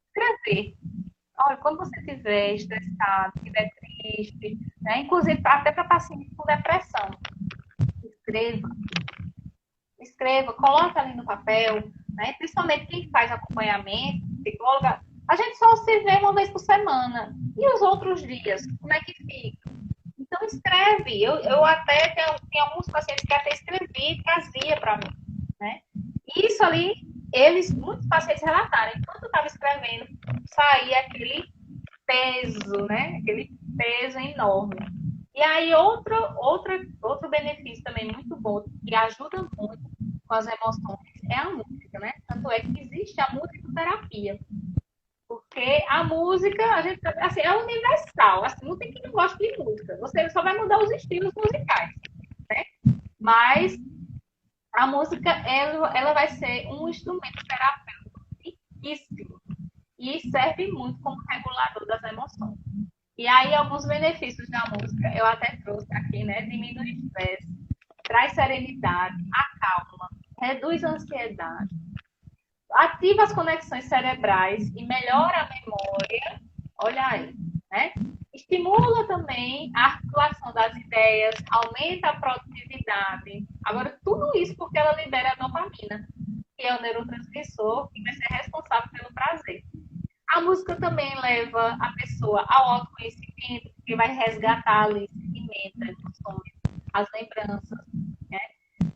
Escrever. Olha, quando você estiver estressado, estiver triste, né? Inclusive até para pacientes com depressão, escreva, escreva, coloca ali no papel, né? Principalmente quem faz acompanhamento, psicóloga, a gente só se vê uma vez por semana. E os outros dias, como é que fica? Então escreve. Eu até tenho alguns pacientes que até escrevi e trazia para mim, né? E isso ali, muitos pacientes relataram, enquanto eu estava escrevendo, saía aquele peso, né? Aquele peso enorme. E aí, outro benefício também muito bom, que ajuda muito com as emoções, é a música, né? Tanto é que existe a musicoterapia. Porque a música, a gente, assim, é universal. Assim, não tem quem não gosta de música. Você só vai mudar os estilos musicais, né? Mas a música, ela vai ser um instrumento terapêutico riquíssimo. E serve muito como regulador das emoções. E aí, alguns benefícios da música, eu até trouxe aqui, né? Diminui o estresse, traz serenidade, acalma, reduz a ansiedade, ativa as conexões cerebrais e melhora a memória. Olha aí, né? Estimula também a articulação das ideias, aumenta a produtividade. Agora, tudo isso porque ela libera a dopamina, que é o neurotransmissor que vai ser responsável pelo prazer. A música também leva a pessoa ao autoconhecimento, porque vai resgatar ali sentimentos, emoções, as lembranças, né?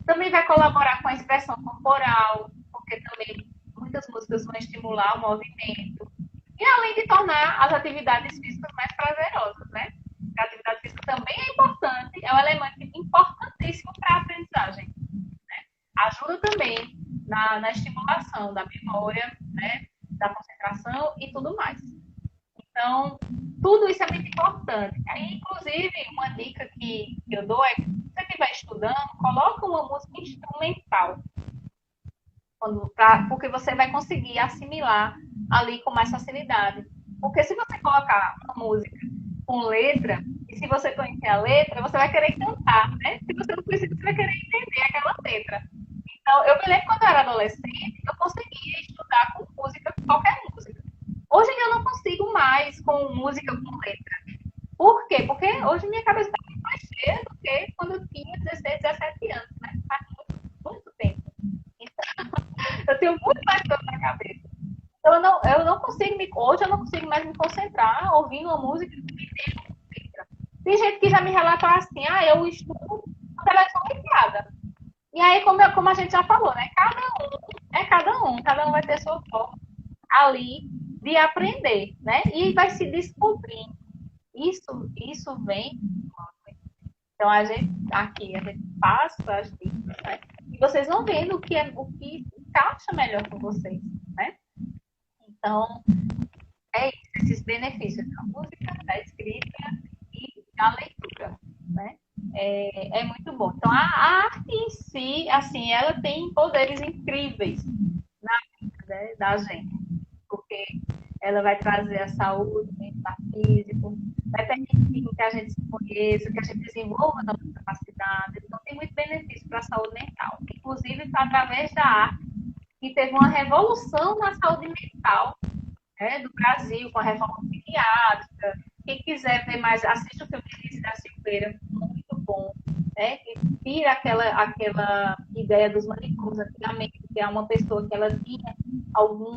Também vai colaborar com a expressão corporal, porque também muitas músicas vão estimular o movimento. E além de tornar as atividades físicas mais prazerosas, né? A atividade física também é importante, é um elemento importantíssimo para a aprendizagem. Ajuda também na estimulação da memória, né, da concentração e tudo mais. Então, tudo isso é muito importante. Aí, inclusive, uma dica que eu dou é que se você estiver estudando, coloca uma música instrumental. Porque você vai conseguir assimilar ali com mais facilidade. Porque se você colocar uma música com letra, e se você conhecer a letra, você vai querer cantar, né? Se você não conhecer, você vai querer entender aquela letra. Então, eu me lembro quando eu era adolescente, eu conseguia estudar com música, qualquer música. Hoje eu não consigo mais com música com letra. Por quê? Porque hoje minha cabeça está muito mais cheia do que quando eu tinha 16, 17 anos, né? Faz muito, muito tempo. Então, eu tenho muito mais coisa na cabeça. Então, eu não consigo hoje eu não consigo mais me concentrar ouvindo uma música que me tem letra. Tem gente que já me relatou assim, eu estudo com televisão ligada. E aí, como a gente já falou, né? Cada um vai ter sua forma ali de aprender, né? E vai se descobrindo. Isso vem. Então, a gente passa as dicas, né? E vocês vão vendo o que encaixa melhor com vocês, né? Então, é isso, esses benefícios da música, da escrita e da leitura, né? É muito bom. Então, a arte em si, assim, ela tem poderes incríveis na vida, né, da gente, porque ela vai trazer a saúde, o bem-estar físico, vai permitir que a gente se conheça, que a gente desenvolva novas capacidades. Então, tem muito benefício para a saúde mental. Inclusive, foi através da arte que teve uma revolução na saúde mental, né, do Brasil, com a reforma psiquiátrica. Quem quiser ver mais, assista o filme de da Silveira, muito bom, né? Que tira aquela ideia dos manicômios antigamente, que é uma pessoa que ela tinha algum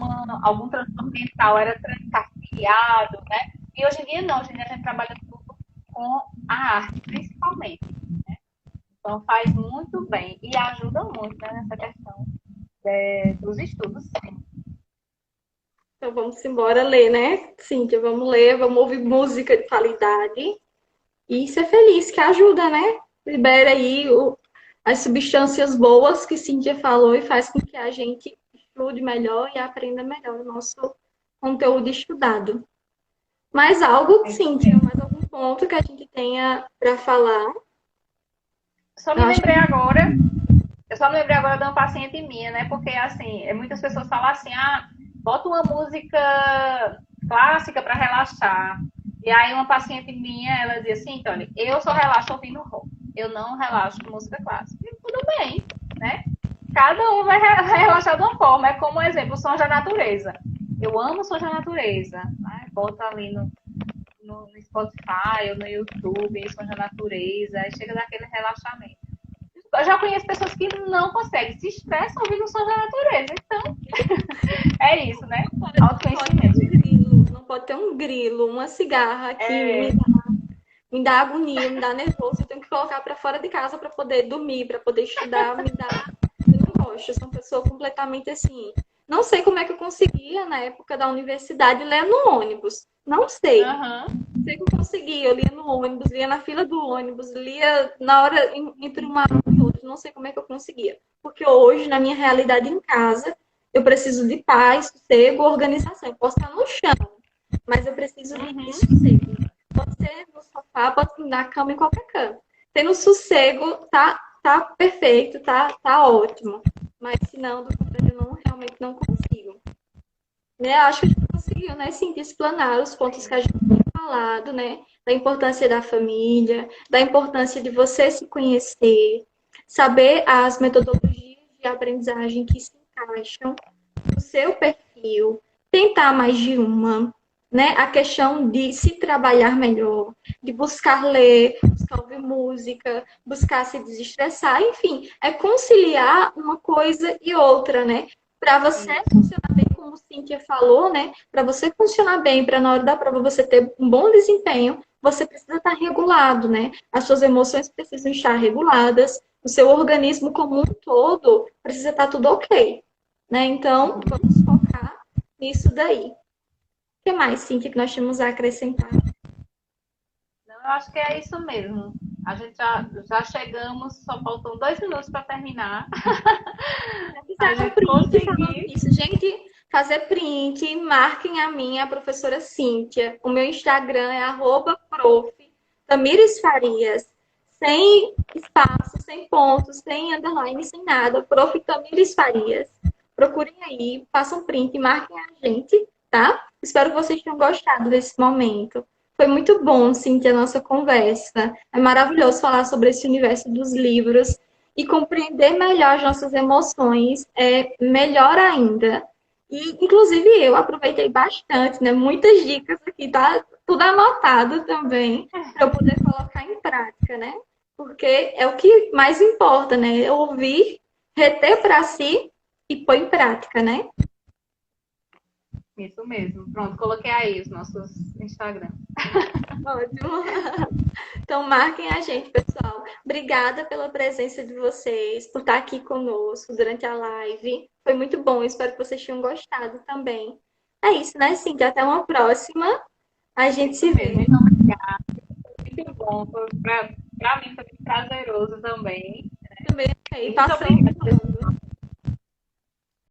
transtorno mental, era transcarciado, né? E hoje em dia não, hoje em dia a gente trabalha tudo com a arte, principalmente, né? Então faz muito bem e ajuda muito, né, nessa questão dos estudos, sim. Então vamos embora ler, né, Cíntia? Vamos ler, vamos ouvir música de qualidade e ser feliz, que ajuda, né? Libera aí as substâncias boas que Cíntia falou e faz com que a gente estude melhor e aprenda melhor o nosso conteúdo estudado. Mais algo, Cíntia? Mais algum ponto que a gente tenha para falar? Eu só me lembrei agora de uma paciente minha, né? Porque, assim, muitas pessoas falam assim, bota uma música clássica para relaxar. E aí uma paciente minha, ela dizia assim, então, olha, eu só relaxo ouvindo rock. Eu não relaxo com música clássica. E tudo bem, né? Cada um vai relaxar de uma forma. É como, exemplo, sons da natureza. Eu amo sons da natureza. Né? Bota ali no Spotify ou no YouTube, sons da natureza. Aí chega daquele relaxamento. Eu já conheço pessoas que não conseguem, se estressam ouvindo sons da natureza. Então, é isso, né? Autoconhecimento. Não pode ter um grilo, uma cigarra aqui, me dá agonia, me dá nervoso. Eu tenho que colocar para fora de casa para poder dormir, para poder estudar, Eu não gosto, eu sou uma pessoa completamente assim. Não sei como é que eu conseguia, na época da universidade, ler no ônibus. Não sei. Não sei como eu conseguia. Eu lia no ônibus, lia na fila do ônibus, lia na hora entre uma e outra. Não sei como é que eu conseguia. Porque hoje, na minha realidade em casa, eu preciso de paz, sossego, organização. Eu posso estar no chão, mas eu preciso de sossego. Pode ser no sofá, pode ser na cama, em qualquer canto. Tendo sossego, tá perfeito, tá ótimo. Mas se não, do contrário, eu realmente não consigo. Né? Acho que a gente conseguiu, né, sim, explanar os pontos que a gente tem falado, né? Da importância da família, da importância de você se conhecer, saber as metodologias de aprendizagem que se encaixam no seu perfil, tentar mais de uma, né? A questão de se trabalhar melhor, de buscar ler, buscar ouvir música, buscar se desestressar, enfim, é conciliar uma coisa e outra, né? para você funcionar bem, como Cíntia falou, né? Para você funcionar bem, para na hora da prova você ter um bom desempenho, você precisa estar regulado, né? As suas emoções precisam estar reguladas, o seu organismo como um todo precisa estar tudo ok, né? Então, vamos focar nisso daí. O que mais, Cíntia, que nós temos a acrescentar? Não, eu acho que é isso mesmo. A gente já chegamos, só faltam 2 minutos para terminar. A Fizeram gente print falando conseguir. isso. Gente, fazer print, marquem a minha, a professora Cíntia. O meu Instagram é @prof. Tamires Farias. Sem espaço, sem pontos, sem underline, sem nada. Prof. Tamires Farias. Procurem aí, façam print, marquem a gente, tá? Espero que vocês tenham gostado desse momento. Foi muito bom, Cíntia, a nossa conversa. É maravilhoso falar sobre esse universo dos livros e compreender melhor as nossas emoções é melhor ainda. E, inclusive, eu aproveitei bastante, né? Muitas dicas aqui, tá tudo anotado também, para eu poder colocar em prática, né? Porque é o que mais importa, né? É ouvir, reter para si e pôr em prática, né? Isso mesmo. Pronto, coloquei aí os nossos Instagram. Ótimo. Então, marquem a gente, pessoal. Obrigada pela presença de vocês, por estar aqui conosco durante a live. Foi muito bom, espero que vocês tenham gostado também. É isso, né, Cintia? Até uma próxima. A gente Isso se mesmo. vê. Então, obrigada. Muito bom. Para mim foi muito prazeroso também. Também aí, E muito passando obrigada. voando.